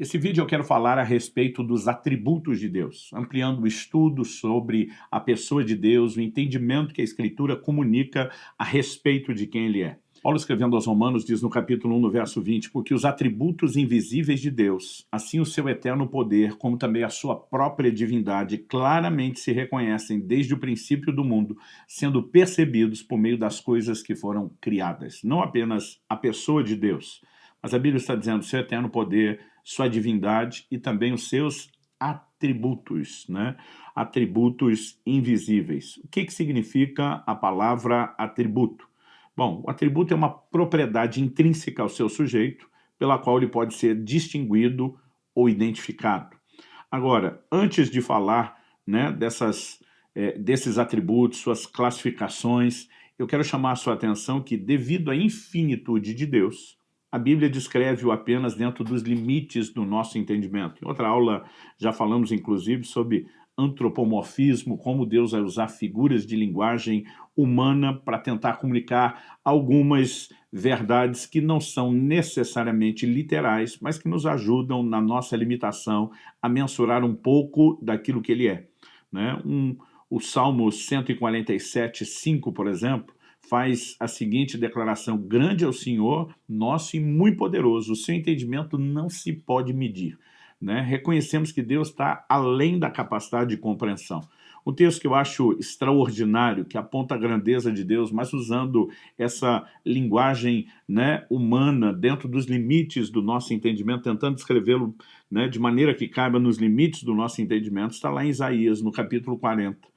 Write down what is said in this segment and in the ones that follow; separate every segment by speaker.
Speaker 1: Esse vídeo eu quero falar a respeito dos atributos de Deus, ampliando o estudo sobre a pessoa de Deus, o entendimento que a Escritura comunica a respeito de quem Ele é. Paulo, escrevendo aos Romanos, diz no capítulo 1, no verso 20, porque os atributos invisíveis de Deus, assim o seu eterno poder, como também a sua própria divindade, claramente se reconhecem desde o princípio do mundo, sendo percebidos por meio das coisas que foram criadas. Não apenas a pessoa de Deus, mas a Bíblia está dizendo seu eterno poder, sua divindade e também os seus atributos, né? Atributos invisíveis. O que significa a palavra atributo? Bom, o atributo é uma propriedade intrínseca ao seu sujeito, pela qual ele pode ser distinguido ou identificado. Agora, antes de falar, né, desses atributos, suas classificações, eu quero chamar a sua atenção que, devido à infinitude de Deus, a Bíblia descreve-o apenas dentro dos limites do nosso entendimento. Em outra aula já falamos, inclusive, sobre antropomorfismo, como Deus vai usar figuras de linguagem humana para tentar comunicar algumas verdades que não são necessariamente literais, mas que nos ajudam na nossa limitação a mensurar um pouco daquilo que ele é, né? O Salmo 147, 5, por exemplo, faz a seguinte declaração: grande é o Senhor, nosso e muito poderoso, o seu entendimento não se pode medir. Né? Reconhecemos que Deus está além da capacidade de compreensão. Um texto que eu acho extraordinário, que aponta a grandeza de Deus, mas usando essa linguagem, né, humana, dentro dos limites do nosso entendimento, tentando escrevê-lo, né, de maneira que caiba nos limites do nosso entendimento, está lá em Isaías, no capítulo 40.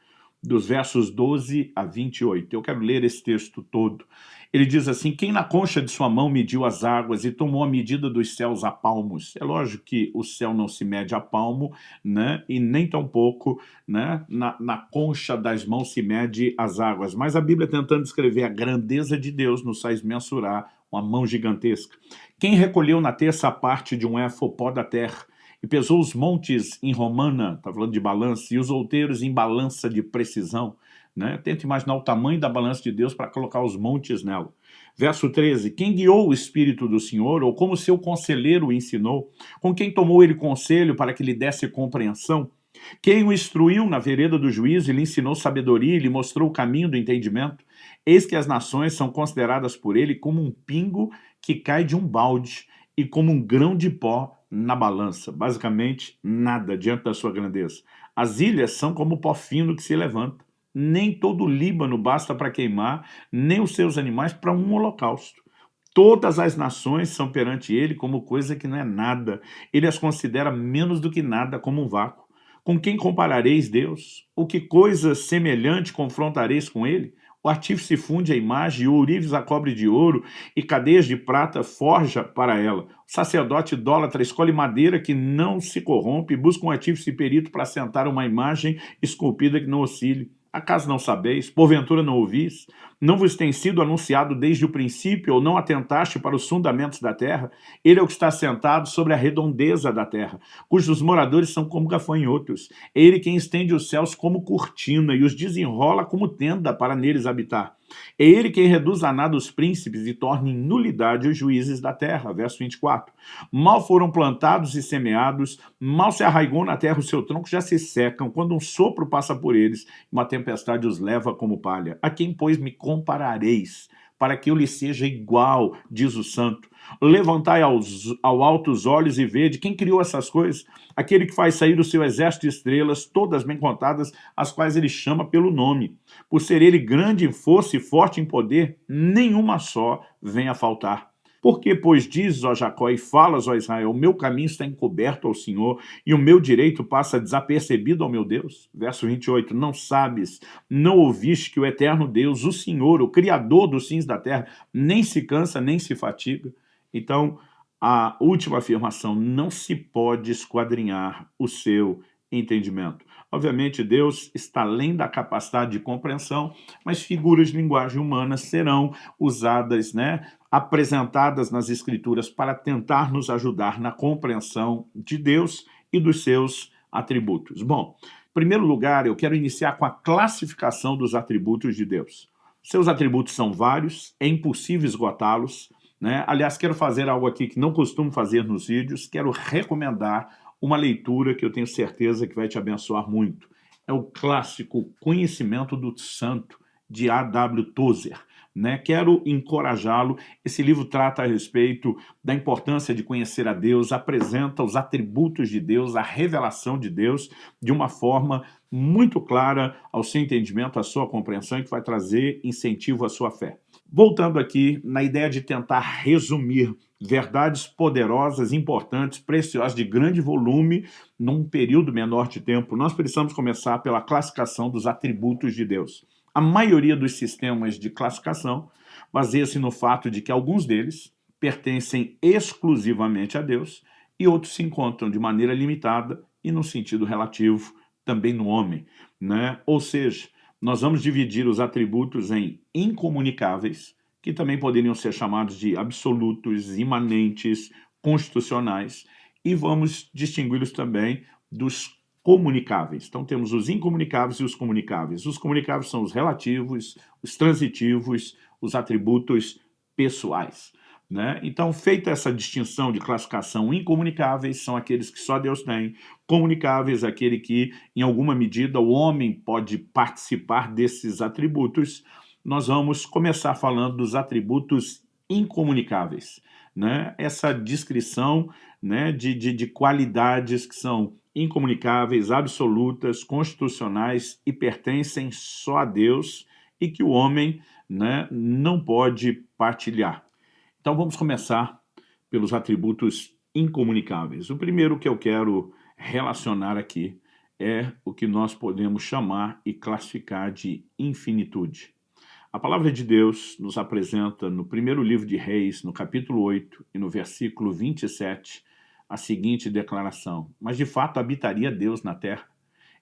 Speaker 1: Dos versos 12 a 28. Eu quero ler esse texto todo. Ele diz assim: quem na concha de sua mão mediu as águas e tomou a medida dos céus a palmos? É lógico que o céu não se mede a palmo, né? E nem tampouco, né, na concha das mãos se mede as águas. Mas a Bíblia, tentando descrever a grandeza de Deus, nos faz mensurar uma mão gigantesca. Quem recolheu na terça parte de um éfo pó da terra, e pesou os montes em romana, está falando de balança, e os outeiros em balança de precisão, né? Tenta imaginar o tamanho da balança de Deus para colocar os montes nela. Verso 13, quem guiou o Espírito do Senhor, ou como seu conselheiro o ensinou, com quem tomou ele conselho para que lhe desse compreensão, quem o instruiu na vereda do juízo e lhe ensinou sabedoria e lhe mostrou o caminho do entendimento, eis que as nações são consideradas por ele como um pingo que cai de um balde e como um grão de pó na balança, basicamente nada diante da sua grandeza. As ilhas são como pó fino que se levanta. Nem todo o Líbano basta para queimar, nem os seus animais para um holocausto. Todas as nações são perante ele como coisa que não é nada. Ele as considera menos do que nada, como um vácuo. Com quem comparareis Deus? Ou que coisa semelhante confrontareis com ele? O artífice funde a imagem, e o ourives a cobre de ouro, e cadeias de prata forja para ela. O sacerdote idólatra escolhe madeira que não se corrompe, e busca um artífice perito para assentar uma imagem esculpida que não oscile. Acaso não sabeis? Porventura não ouvis? Não vos tem sido anunciado desde o princípio, ou não atentaste para os fundamentos da terra? Ele é o que está sentado sobre a redondeza da terra, cujos moradores são como gafanhotos. É ele quem estende os céus como cortina e os desenrola como tenda para neles habitar. É ele quem reduz a nada os príncipes e torna em nulidade os juízes da terra. Verso 24. Mal foram plantados e semeados, mal se arraigou na terra o seu tronco, já se secam, quando um sopro passa por eles, uma tempestade os leva como palha. A quem, pois, me comparareis, para que eu lhe seja igual, diz o santo. Levantai ao alto os olhos e vede quem criou essas coisas, aquele que faz sair o seu exército de estrelas, todas bem contadas, as quais ele chama pelo nome. Por ser ele grande em força e forte em poder, nenhuma só vem a faltar. Porque, pois, dizes, ó Jacó, e falas, ó Israel, o meu caminho está encoberto ao Senhor, e o meu direito passa desapercebido ao meu Deus? Verso 28, não sabes, não ouviste que o eterno Deus, o Senhor, o Criador dos fins da terra, nem se cansa, nem se fatiga? Então, a última afirmação, não se pode esquadrinhar o seu entendimento. Obviamente, Deus está além da capacidade de compreensão, mas figuras de linguagem humana serão usadas, né, apresentadas nas Escrituras para tentar nos ajudar na compreensão de Deus e dos seus atributos. Bom, em primeiro lugar, eu quero iniciar com a classificação dos atributos de Deus. Seus atributos são vários, é impossível esgotá-los. né? Aliás, quero fazer algo aqui que não costumo fazer nos vídeos, quero recomendar uma leitura que eu tenho certeza que vai te abençoar muito. É o clássico Conhecimento do Santo, de A.W. Tozer. Né? Quero encorajá-lo. Esse livro trata a respeito da importância de conhecer a Deus, apresenta os atributos de Deus, a revelação de Deus, de uma forma muito clara ao seu entendimento, à sua compreensão, e que vai trazer incentivo à sua fé. Voltando aqui na ideia de tentar resumir verdades poderosas, importantes, preciosas, de grande volume, num período menor de tempo, nós precisamos começar pela classificação dos atributos de Deus. A maioria dos sistemas de classificação baseia-se no fato de que alguns deles pertencem exclusivamente a Deus e outros se encontram de maneira limitada e, no sentido relativo, também no homem, né? Ou seja, nós vamos dividir os atributos em incomunicáveis, que também poderiam ser chamados de absolutos, imanentes, constitucionais, e vamos distingui-los também dos comunicáveis. Então temos os incomunicáveis e os comunicáveis. Os comunicáveis são os relativos, os transitivos, os atributos pessoais. Né? Então, feita essa distinção de classificação, incomunicáveis são aqueles que só Deus tem, comunicáveis, aquele que, em alguma medida, o homem pode participar desses atributos. Nós vamos começar falando dos atributos incomunicáveis. Né? Essa descrição, né, de qualidades que são incomunicáveis, absolutas, constitucionais e pertencem só a Deus e que o homem, né, não pode partilhar. Então vamos começar pelos atributos incomunicáveis. O primeiro que eu quero relacionar aqui é o que nós podemos chamar e classificar de infinitude. A palavra de Deus nos apresenta no primeiro livro de Reis, no capítulo 8 e no versículo 27, a seguinte declaração: mas de fato habitaria Deus na terra?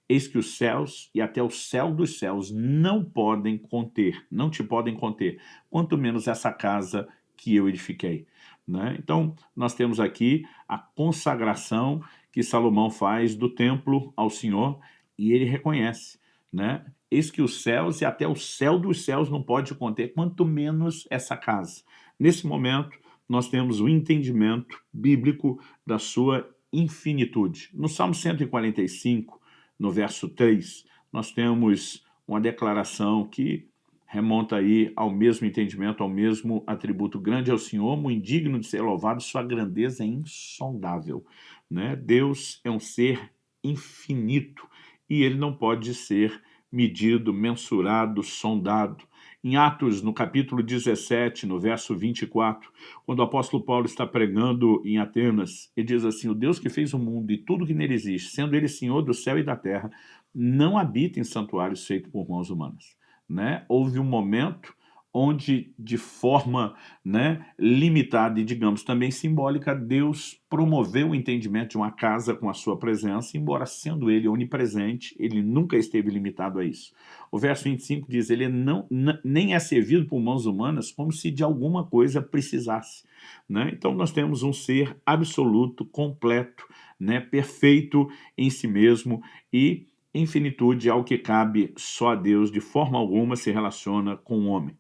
Speaker 1: Eis que os céus e até o céu dos céus não podem conter, não te podem conter, quanto menos essa casa que eu edifiquei. Né? Então, nós temos aqui a consagração que Salomão faz do templo ao Senhor e ele reconhece, né? Eis que os céus e até o céu dos céus não pode conter, quanto menos essa casa. Nesse momento, nós temos o entendimento bíblico da sua infinitude. No Salmo 145, no verso 3, nós temos uma declaração que remonta aí ao mesmo entendimento, ao mesmo atributo. Grande é o Senhor, muito indigno de ser louvado, sua grandeza é insondável. Né? Deus é um ser infinito e ele não pode ser medido, mensurado, sondado. Em Atos, no capítulo 17, no verso 24, quando o apóstolo Paulo está pregando em Atenas, ele diz assim: o Deus que fez o mundo e tudo que nele existe, sendo ele Senhor do céu e da terra, não habita em santuários feitos por mãos humanas. Né? Houve um momento onde, de forma, né, limitada e, digamos, também simbólica, Deus promoveu o entendimento de uma casa com a sua presença, embora sendo ele onipresente, ele nunca esteve limitado a isso. O verso 25 diz, ele nem é servido por mãos humanas como se de alguma coisa precisasse. Né? Então nós temos um ser absoluto, completo, né, perfeito em si mesmo e infinitude é algo que cabe só a Deus, de forma alguma se relaciona com o homem.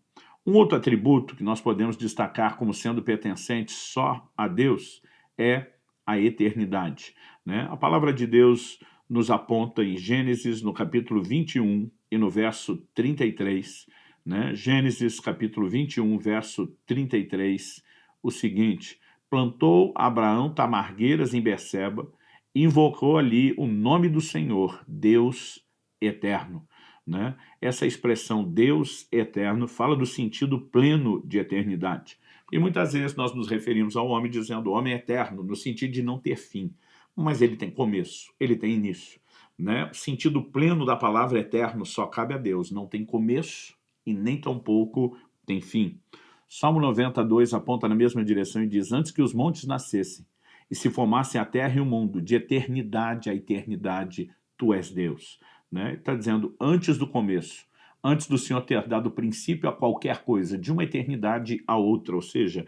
Speaker 1: Um outro atributo que nós podemos destacar como sendo pertencente só a Deus é a eternidade. Né? A palavra de Deus nos aponta em Gênesis, no capítulo 21 e no verso 33, né? Gênesis, capítulo 21, verso 33, o seguinte: plantou Abraão tamargueiras em Berseba, invocou ali o nome do Senhor, Deus eterno. Né? Essa expressão Deus eterno fala do sentido pleno de eternidade. E muitas vezes nós nos referimos ao homem dizendo o homem é eterno, no sentido de não ter fim. Mas ele tem começo, ele tem início. Né? O sentido pleno da palavra eterno só cabe a Deus, não tem começo e nem tampouco tem fim. Salmo 92 aponta na mesma direção e diz: antes que os montes nascessem e se formassem a terra e o mundo, de eternidade a eternidade, tu és Deus. Né? Está dizendo, antes do começo, antes do Senhor ter dado princípio a qualquer coisa, de uma eternidade a outra, ou seja,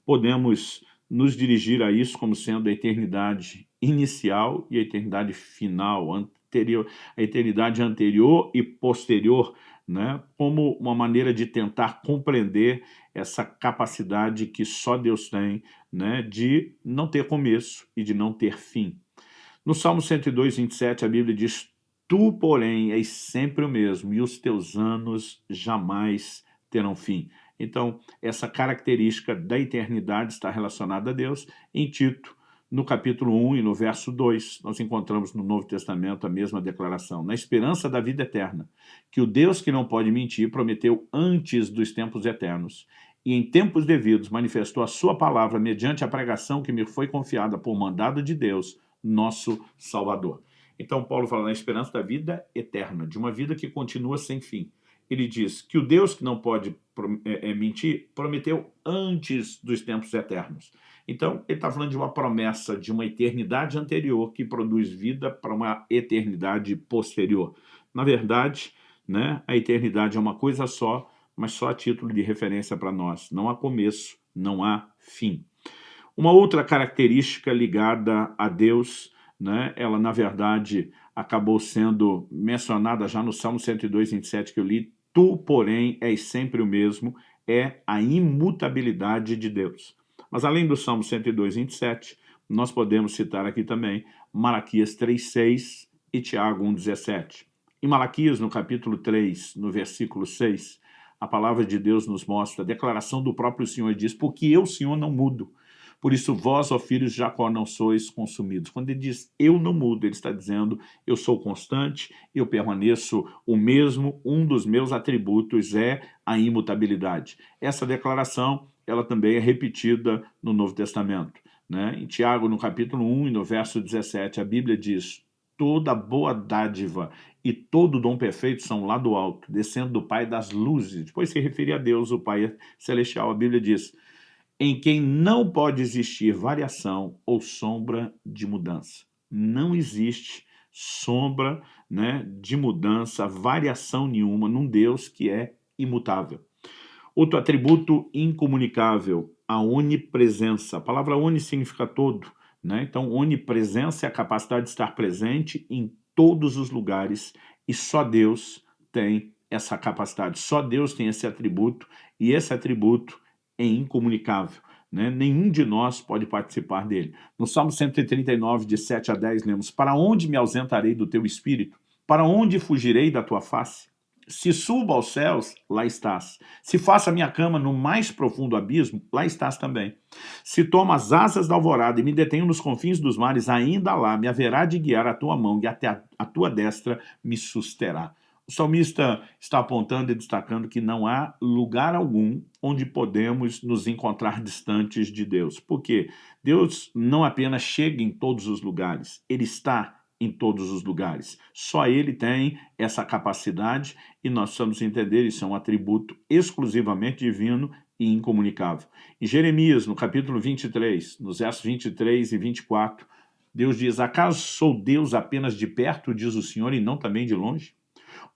Speaker 1: podemos nos dirigir a isso como sendo a eternidade inicial e a eternidade final, anterior, a eternidade anterior e posterior, né, como uma maneira de tentar compreender essa capacidade que só Deus tem, né, de não ter começo e de não ter fim. No Salmo 102, 27, a Bíblia diz: Tu, porém, és sempre o mesmo, e os teus anos jamais terão fim. Então, essa característica da eternidade está relacionada a Deus. Em Tito, no capítulo 1 e no verso 2, nós encontramos no Novo Testamento a mesma declaração. Na esperança da vida eterna, que o Deus que não pode mentir prometeu antes dos tempos eternos, e em tempos devidos manifestou a sua palavra mediante a pregação que me foi confiada por mandado de Deus, nosso Salvador. Então Paulo fala na esperança da vida eterna, de uma vida que continua sem fim. Ele diz que o Deus que não pode mentir prometeu antes dos tempos eternos. Então ele está falando de uma promessa de uma eternidade anterior que produz vida para uma eternidade posterior. Na verdade, né, a eternidade é uma coisa só, mas só a título de referência para nós. Não há começo, não há fim. Uma outra característica ligada a Deus, né, ela na verdade acabou sendo mencionada já no Salmo 102, 27 que eu li: Tu, porém, és sempre o mesmo, é a imutabilidade de Deus. Mas além do Salmo 102, 27, nós podemos citar aqui também Malaquias 3,6 e Tiago 1,17. Em Malaquias, no capítulo 3, no versículo 6, a palavra de Deus nos mostra a declaração do próprio Senhor e diz: Porque eu, Senhor, não mudo. Por isso vós, ó filhos de Jacó, não sois consumidos. Quando ele diz eu não mudo, ele está dizendo eu sou constante, eu permaneço o mesmo. Um dos meus atributos é a imutabilidade. Essa declaração, ela também é repetida no Novo Testamento, né? Em Tiago, no capítulo 1 e no verso 17, a Bíblia diz: Toda boa dádiva e todo dom perfeito são lá do alto, descendo do Pai das luzes. Depois se referir a Deus, o Pai celestial. A Bíblia diz: em quem não pode existir variação ou sombra de mudança. Não existe sombra, né, de mudança, variação nenhuma num Deus que é imutável. Outro atributo incomunicável, a onipresença. A palavra oni significa todo, né? Então, onipresença é a capacidade de estar presente em todos os lugares, e só Deus tem essa capacidade, só Deus tem esse atributo, e esse atributo é incomunicável, né? Nenhum de nós pode participar dele. No Salmo 139, de 7 a 10, lemos: Para onde me ausentarei do teu espírito? Para onde fugirei da tua face? Se subo aos céus, lá estás. Se faço a minha cama no mais profundo abismo, lá estás também. Se tomo as asas da alvorada e me detenho nos confins dos mares, ainda lá me haverá de guiar a tua mão e até a tua destra me susterá. O salmista está apontando e destacando que não há lugar algum onde podemos nos encontrar distantes de Deus. Porque Deus não apenas chega em todos os lugares, Ele está em todos os lugares. Só Ele tem essa capacidade e nós precisamos entender isso é um atributo exclusivamente divino e incomunicável. Em Jeremias, no capítulo 23, nos versos 23 e 24, Deus diz: Acaso sou Deus apenas de perto, diz o Senhor, e não também de longe?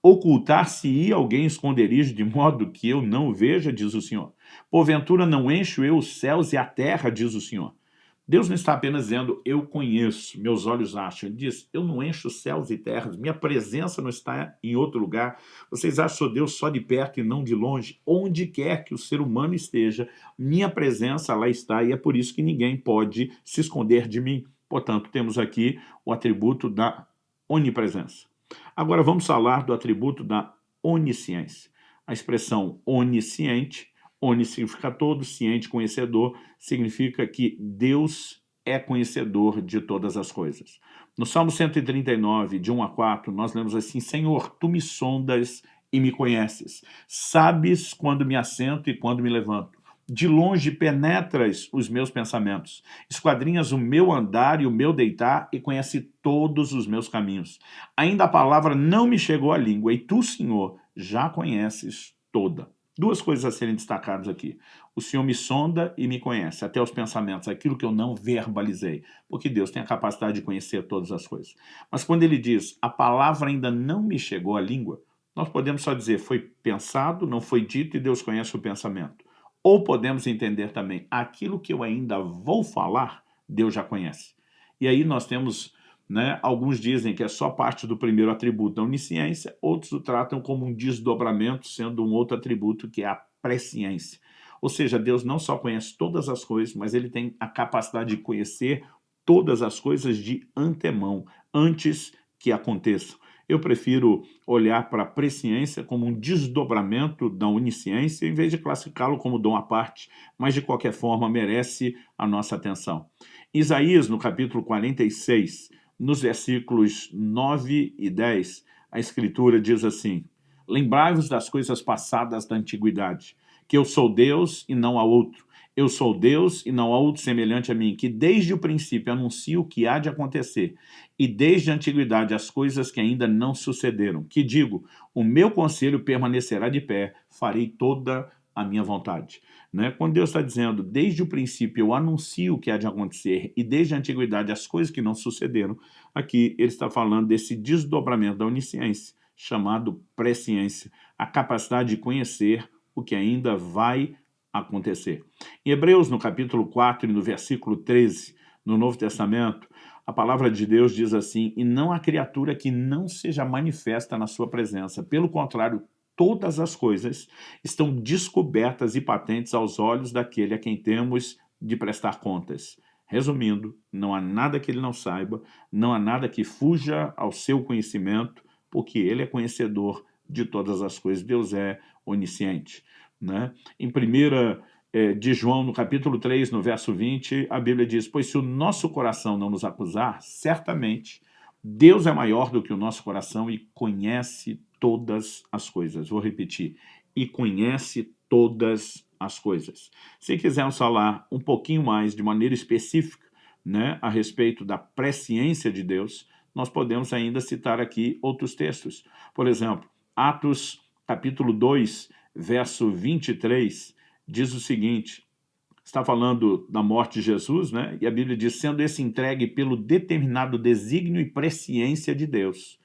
Speaker 1: Ocultar-se-ia alguém esconderijo de modo que eu não veja, diz o Senhor. Porventura não encho eu os céus e a terra, diz o Senhor. Deus não está apenas dizendo, eu conheço, meus olhos acham. Ele diz, eu não encho os céus e terras, minha presença não está em outro lugar. Vocês acham que sou Deus só de perto e não de longe? Onde quer que o ser humano esteja, minha presença lá está, e é por isso que ninguém pode se esconder de mim. Portanto, temos aqui o atributo da onipresença. Agora vamos falar do atributo da onisciência. A expressão onisciente, oni significa todo, ciente, conhecedor, significa que Deus é conhecedor de todas as coisas. No Salmo 139, de 1 a 4, nós lemos assim: Senhor, tu me sondas e me conheces, sabes quando me assento e quando me levanto. De longe penetras os meus pensamentos, esquadrinhas o meu andar e o meu deitar e conhece todos os meus caminhos. Ainda a palavra não me chegou à língua e tu, Senhor, já conheces toda. Duas coisas a serem destacadas aqui. O Senhor me sonda e me conhece, até os pensamentos, aquilo que eu não verbalizei, porque Deus tem a capacidade de conhecer todas as coisas. Mas quando ele diz, a palavra ainda não me chegou à língua, nós podemos só dizer, foi pensado, não foi dito e Deus conhece o pensamento. Ou podemos entender também, aquilo que eu ainda vou falar, Deus já conhece. E aí nós temos né? Alguns dizem que é só parte do primeiro atributo da onisciência, outros o tratam como um desdobramento, sendo um outro atributo que é a presciência. Ou seja, Deus não só conhece todas as coisas, mas ele tem a capacidade de conhecer todas as coisas de antemão, antes que aconteçam. Eu prefiro olhar para a presciência como um desdobramento da onisciência, em vez de classificá-lo como dom à parte, mas de qualquer forma merece a nossa atenção. Isaías, no capítulo 46, nos versículos 9 e 10, a Escritura diz assim: lembrai-vos das coisas passadas da antiguidade, que eu sou Deus e não há outro. Eu sou Deus e não há outro semelhante a mim, que desde o princípio anuncio o que há de acontecer, e desde a antiguidade as coisas que ainda não sucederam. Que digo, o meu conselho permanecerá de pé, farei toda a minha vontade. Né? Quando Deus está dizendo, desde o princípio eu anuncio o que há de acontecer, e desde a antiguidade as coisas que não sucederam, aqui ele está falando desse desdobramento da onisciência, chamado presciência, a capacidade de conhecer o que ainda vai acontecer. Em Hebreus, no capítulo 4 e no versículo 13, no Novo Testamento, a palavra de Deus diz assim: e não há criatura que não seja manifesta na sua presença. Pelo contrário, todas as coisas estão descobertas e patentes aos olhos daquele a quem temos de prestar contas. Resumindo, não há nada que ele não saiba, não há nada que fuja ao seu conhecimento, porque ele é conhecedor de todas as coisas. Deus é onisciente. Né? Em 1 de João, no capítulo 3, no verso 20, a Bíblia diz: pois se o nosso coração não nos acusar, certamente Deus é maior do que o nosso coração e conhece todas as coisas. Vou repetir: e conhece todas as coisas. Se quisermos falar um pouquinho mais, de maneira específica, né, a respeito da presciência de Deus, nós podemos ainda citar aqui outros textos. Por exemplo, Atos capítulo 2, verso 23, diz o seguinte: está falando da morte de Jesus, né? E a Bíblia diz, sendo esse entregue pelo determinado desígnio e presciência de Deus.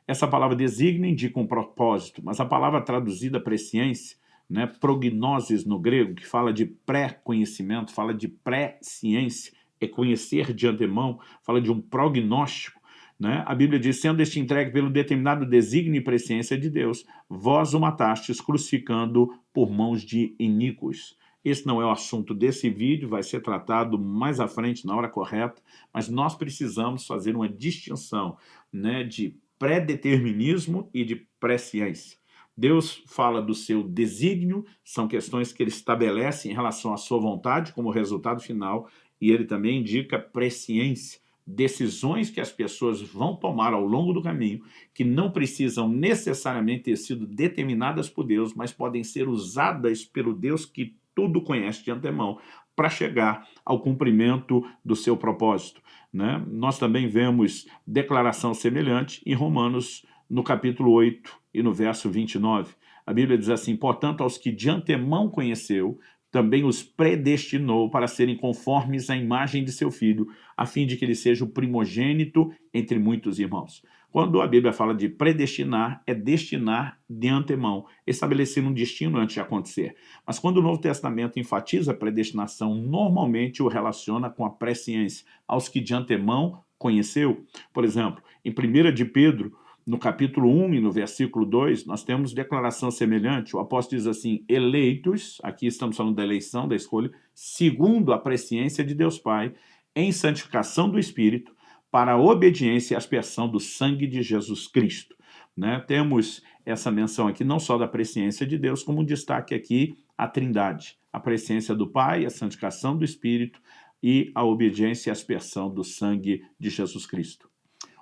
Speaker 1: Essa palavra desígnio indica um propósito, mas a palavra traduzida presciência, né, prognosis no grego, que fala de pré-conhecimento, fala de pré-ciência, é conhecer de antemão, fala de um prognóstico. Né? A Bíblia diz, sendo este entregue pelo determinado desígnio e presciência de Deus, vós o matastes crucificando por mãos de iníquos. Esse não é o assunto desse vídeo, vai ser tratado mais à frente, na hora correta, mas nós precisamos fazer uma distinção, né, de pré-determinismo e de presciência. Deus fala do seu desígnio, são questões que ele estabelece em relação à sua vontade como resultado final, e ele também indica presciência, decisões que as pessoas vão tomar ao longo do caminho, que não precisam necessariamente ter sido determinadas por Deus, mas podem ser usadas pelo Deus que tudo conhece de antemão, para chegar ao cumprimento do seu propósito. Né? Nós também vemos declaração semelhante em Romanos, no capítulo 8 e no verso 29. A Bíblia diz assim, portanto, aos que de antemão conheceu, também os predestinou para serem conformes à imagem de seu Filho, a fim de que ele seja o primogênito entre muitos irmãos. Quando a Bíblia fala de predestinar, é destinar de antemão, estabelecer um destino antes de acontecer. Mas quando o Novo Testamento enfatiza a predestinação, normalmente o relaciona com a presciência, aos que de antemão conheceu. Por exemplo, em 1 de Pedro, no capítulo 1 e no versículo 2, nós temos declaração semelhante. O apóstolo diz assim, eleitos, aqui estamos falando da eleição, da escolha, segundo a presciência de Deus Pai, em santificação do Espírito, para a obediência e aspersão do sangue de Jesus Cristo. Né? Temos essa menção aqui não só da presciência de Deus, como um destaque aqui a Trindade, a presciência do Pai, a santificação do Espírito e a obediência e aspersão do sangue de Jesus Cristo.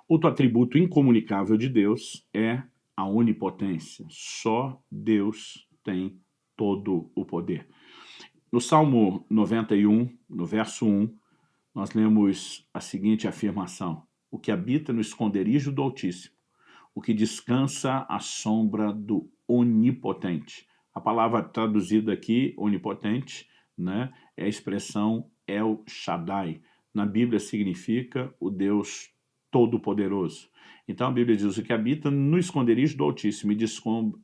Speaker 1: Outro atributo incomunicável de Deus é a onipotência. Só Deus tem todo o poder. No Salmo 91, no verso 1, nós lemos a seguinte afirmação: o que habita no esconderijo do Altíssimo, o que descansa à sombra do Onipotente. A palavra traduzida aqui, onipotente, né, é a expressão El Shaddai. Na Bíblia significa o Deus Todo-Poderoso. Então a Bíblia diz, o que habita no esconderijo do Altíssimo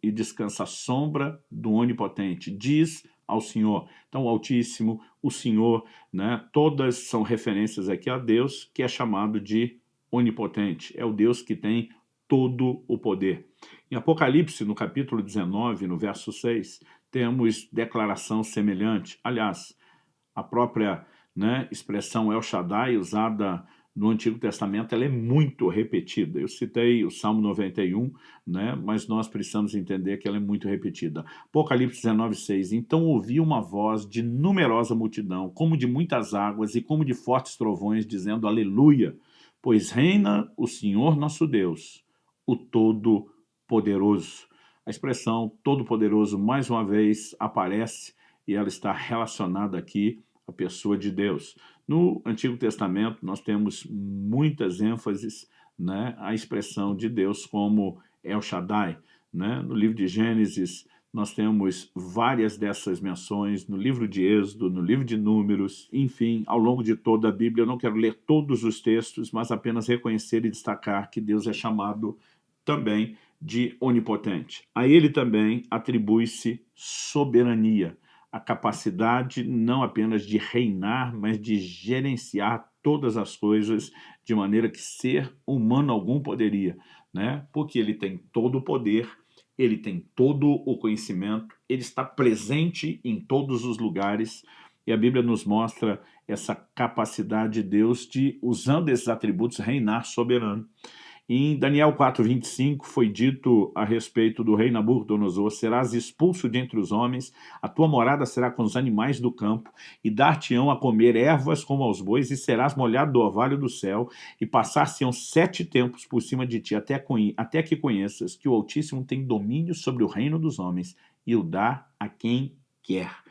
Speaker 1: e descansa à sombra do Onipotente, diz ao Senhor. Então o Altíssimo, o Senhor, né, todas são referências aqui a Deus, que é chamado de onipotente, é o Deus que tem todo o poder. Em Apocalipse, no capítulo 19, no verso 6, temos declaração semelhante. Aliás, a própria, expressão El Shaddai, usada no Antigo Testamento, ela é muito repetida. Eu citei o Salmo 91, mas nós precisamos entender que ela é muito repetida. Apocalipse 19, 6. Então ouvi uma voz de numerosa multidão, como de muitas águas e como de fortes trovões, dizendo aleluia, pois reina o Senhor nosso Deus, o Todo-Poderoso. A expressão Todo-Poderoso, mais uma vez, aparece e ela está relacionada aqui à pessoa de Deus. No Antigo Testamento, nós temos muitas ênfases, à expressão de Deus como El Shaddai. No livro de Gênesis, nós temos várias dessas menções, no livro de Êxodo, no livro de Números, enfim, ao longo de toda a Bíblia. Eu não quero ler todos os textos, mas apenas reconhecer e destacar que Deus é chamado também de onipotente. A ele também atribui-se soberania, a capacidade não apenas de reinar, mas de gerenciar todas as coisas de maneira que ser humano algum poderia, porque ele tem todo o poder, ele tem todo o conhecimento, ele está presente em todos os lugares, e a Bíblia nos mostra essa capacidade de Deus de, usando esses atributos, reinar soberano. Em Daniel 4:25 foi dito a respeito do rei Nabucodonosor: serás expulso de entre os homens, a tua morada será com os animais do campo, e dar-te-ão a comer ervas como aos bois, e serás molhado do orvalho do céu, e passar-se-ão 7 tempos por cima de ti, até que conheças que o Altíssimo tem domínio sobre o reino dos homens, e o dá a quem quer.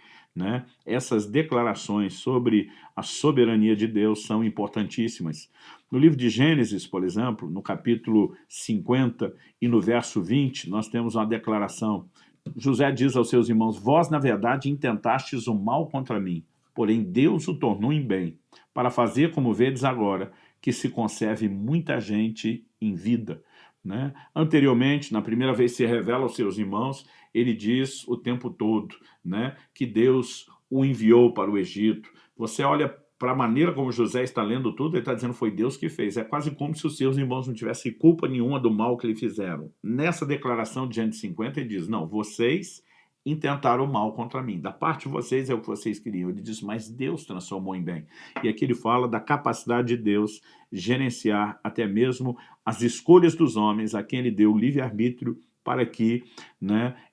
Speaker 1: Essas declarações sobre a soberania de Deus são importantíssimas. No livro de Gênesis, por exemplo, no capítulo 50 e no verso 20, nós temos uma declaração. José diz aos seus irmãos: vós, na verdade, intentastes o mal contra mim, porém Deus o tornou em bem, para fazer, como vedes agora, que se conserve muita gente em vida. Anteriormente, na primeira vez que se revela aos seus irmãos, ele diz o tempo todo, que Deus o enviou para o Egito. Você olha para a maneira como José está lendo tudo, ele está dizendo foi Deus que fez. É quase como se os seus irmãos não tivessem culpa nenhuma do mal que lhe fizeram. Nessa declaração de Gênesis 50, ele diz: não, vocês intentaram o mal contra mim. Da parte de vocês é o que vocês queriam. Ele diz: mas Deus transformou em bem. E aqui ele fala da capacidade de Deus gerenciar até mesmo as escolhas dos homens, a quem ele deu livre-arbítrio, para que,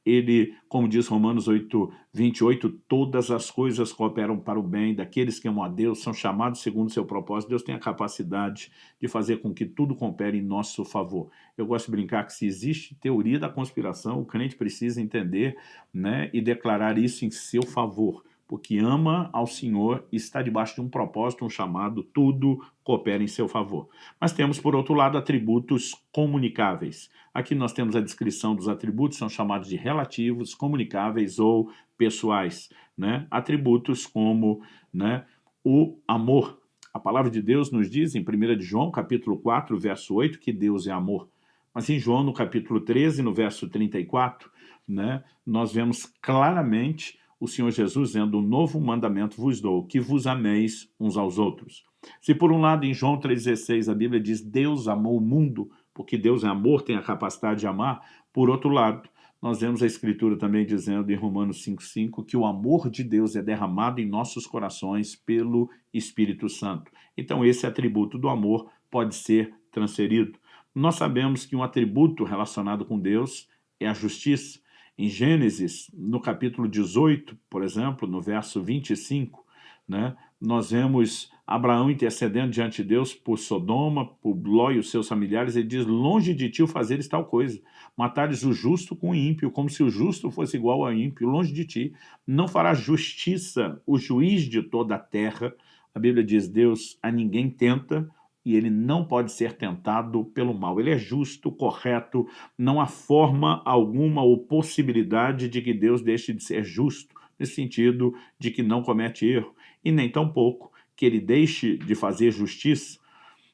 Speaker 1: ele, como diz Romanos 8:28, todas as coisas cooperam para o bem daqueles que amam a Deus, são chamados segundo o seu propósito. Deus tem a capacidade de fazer com que tudo coopere em nosso favor. Eu gosto de brincar que se existe teoria da conspiração, o crente precisa entender, e declarar isso em seu favor, porque ama ao Senhor e está debaixo de um propósito, um chamado, tudo coopera em seu favor. Mas temos, por outro lado, atributos comunicáveis. Aqui nós temos a descrição dos atributos, são chamados de relativos, comunicáveis ou pessoais. Atributos como o amor. A palavra de Deus nos diz em 1 de João, capítulo 4, verso 8, que Deus é amor. Mas em João, no capítulo 13, no verso 34, nós vemos claramente o Senhor Jesus dizendo: um novo mandamento vos dou, que vos ameis uns aos outros. Se por um lado em João 3,16 a Bíblia diz Deus amou o mundo, porque Deus é amor, tem a capacidade de amar, por outro lado, nós vemos a Escritura também dizendo em Romanos 5,5 que o amor de Deus é derramado em nossos corações pelo Espírito Santo. Então esse atributo do amor pode ser transferido. Nós sabemos que um atributo relacionado com Deus é a justiça. Em Gênesis, no capítulo 18, por exemplo, no verso 25, nós vemos Abraão intercedendo diante de Deus por Sodoma, por Ló e os seus familiares. Ele diz: longe de ti o fazeres tal coisa, matares o justo com o ímpio, como se o justo fosse igual ao ímpio. Longe de ti, não farás justiça o juiz de toda a terra. A Bíblia diz: Deus a ninguém tenta, e ele não pode ser tentado pelo mal. Ele é justo, correto, não há forma alguma ou possibilidade de que Deus deixe de ser justo, nesse sentido de que não comete erro, e nem tampouco que ele deixe de fazer justiça.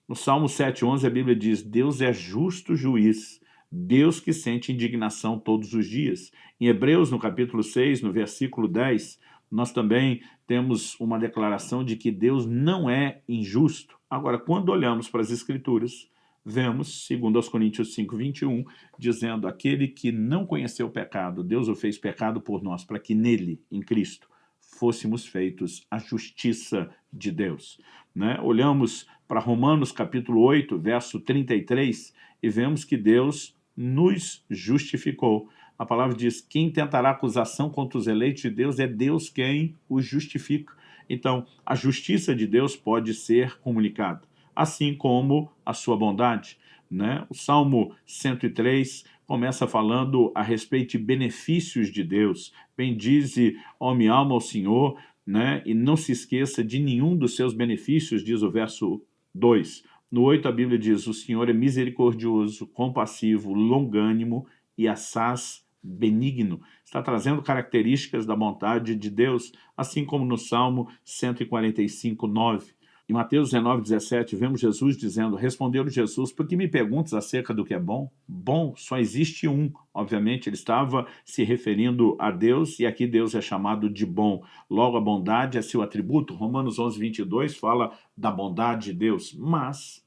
Speaker 1: No Salmo 7:11 a Bíblia diz: Deus é justo juiz, Deus que sente indignação todos os dias. Em Hebreus, no capítulo 6, no versículo 10, nós também temos uma declaração de que Deus não é injusto. Agora, quando olhamos para as Escrituras, vemos, segundo aos Coríntios 5:21, dizendo: aquele que não conheceu o pecado, Deus o fez pecado por nós, para que nele, em Cristo, fôssemos feitos a justiça de Deus. Né? Olhamos para Romanos capítulo 8, verso 33, e vemos que Deus nos justificou. A palavra diz: quem tentará acusação contra os eleitos de Deus é Deus quem os justifica. Então, a justiça de Deus pode ser comunicada, assim como a sua bondade. Né? O Salmo 103 começa falando a respeito de benefícios de Deus. Bendize, ó minha alma, ao Senhor, né? E não se esqueça de nenhum dos seus benefícios, diz o verso 2. No 8 a Bíblia diz: o Senhor é misericordioso, compassivo, longânimo e assaz benigno. Está trazendo características da bondade de Deus, assim como no Salmo 145, 9. Em Mateus 19, 17, vemos Jesus dizendo: respondeu-lhe Jesus: por que me perguntas acerca do que é bom? Bom, só existe um. Obviamente, ele estava se referindo a Deus, e aqui Deus é chamado de bom. Logo, a bondade é seu atributo. Romanos 11, 22 fala da bondade de Deus. Mas,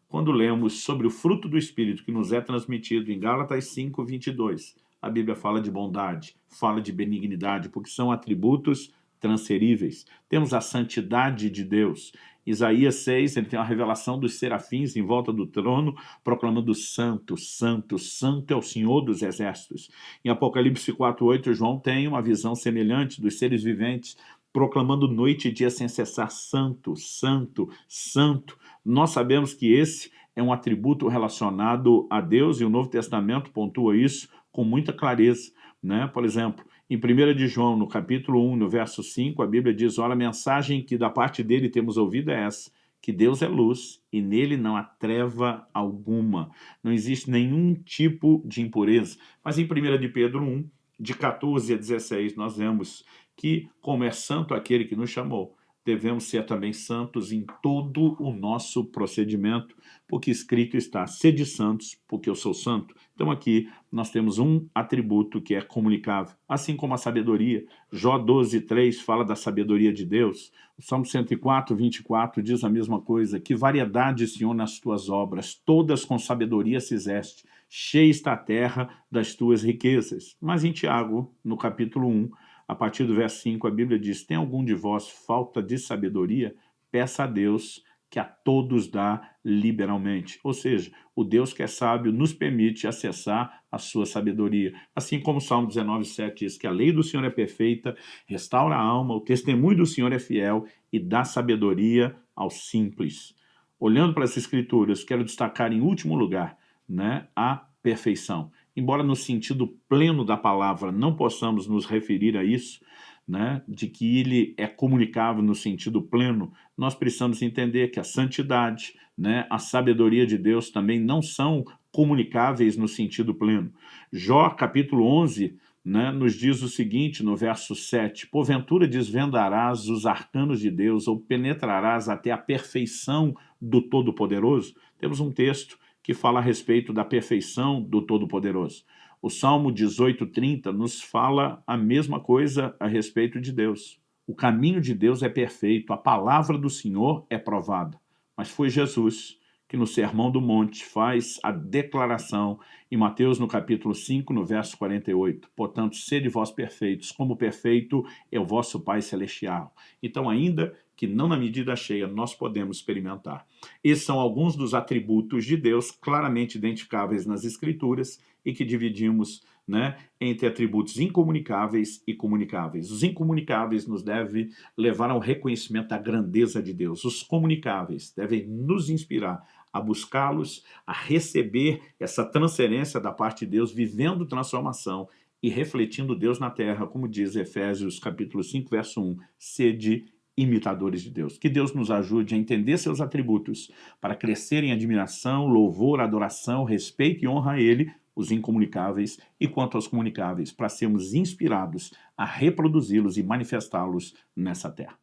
Speaker 1: quando lemos sobre o fruto do Espírito que nos é transmitido em Gálatas 5, 22, a Bíblia fala de bondade, fala de benignidade, porque são atributos transferíveis. Temos a santidade de Deus. Isaías 6, ele tem uma revelação dos serafins em volta do trono, proclamando: santo, santo, santo é o Senhor dos exércitos. Em Apocalipse 4, 8, João tem uma visão semelhante dos seres viventes, proclamando noite e dia sem cessar: santo, santo, santo. Nós sabemos que esse é um atributo relacionado a Deus, e o Novo Testamento pontua isso com muita clareza. Né? Por exemplo, em 1 de João, no capítulo 1, no verso 5, a Bíblia diz: olha, a mensagem que da parte dele temos ouvido é essa, que Deus é luz e nele não há treva alguma. Não existe nenhum tipo de impureza. Mas em 1 de Pedro 1, de 14 a 16, nós vemos que, como é santo aquele que nos chamou, devemos ser também santos em todo o nosso procedimento, porque escrito está: sede santos, porque eu sou santo. Então aqui nós temos um atributo que é comunicável, assim como a sabedoria. Jó 12:3 fala da sabedoria de Deus. O Salmo 104, 24 diz a mesma coisa: que variedade, Senhor, nas tuas obras, todas com sabedoria se fizeste, cheia está a terra das tuas riquezas. Mas em Tiago, no capítulo 1, a partir do verso 5, a Bíblia diz: tem algum de vós falta de sabedoria? Peça a Deus, que a todos dá liberalmente. Ou seja, o Deus que é sábio nos permite acessar a sua sabedoria. Assim como o Salmo 19:7 diz que a lei do Senhor é perfeita, restaura a alma, o testemunho do Senhor é fiel e dá sabedoria aos simples. Olhando para as Escrituras, quero destacar em último lugar, né, a perfeição. Embora no sentido pleno da palavra não possamos nos referir a isso, né, de que ele é comunicável no sentido pleno, nós precisamos entender que a santidade, né, a sabedoria de Deus também não são comunicáveis no sentido pleno. Jó, capítulo 11, né, nos diz o seguinte, no verso 7, porventura desvendarás os arcanos de Deus ou penetrarás até a perfeição do Todo-Poderoso? Temos um texto que fala a respeito da perfeição do Todo-Poderoso. O Salmo 18:30 nos fala a mesma coisa a respeito de Deus. O caminho de Deus é perfeito, a palavra do Senhor é provada. Mas foi Jesus que no Sermão do Monte faz a declaração em Mateus no capítulo 5, no verso 48. Portanto, sede vós perfeitos, como perfeito é o vosso Pai Celestial. Então, ainda que não na medida cheia, nós podemos experimentar. Esses são alguns dos atributos de Deus claramente identificáveis nas Escrituras e que dividimos, né, entre atributos incomunicáveis e comunicáveis. Os incomunicáveis nos devem levar ao reconhecimento da grandeza de Deus. Os comunicáveis devem nos inspirar a buscá-los, a receber essa transferência da parte de Deus, vivendo transformação e refletindo Deus na terra, como diz Efésios capítulo 5, verso 1, sede imitadores de Deus. Que Deus nos ajude a entender seus atributos para crescer em admiração, louvor, adoração, respeito e honra a Ele, os incomunicáveis, e quanto aos comunicáveis, para sermos inspirados a reproduzi-los e manifestá-los nessa terra.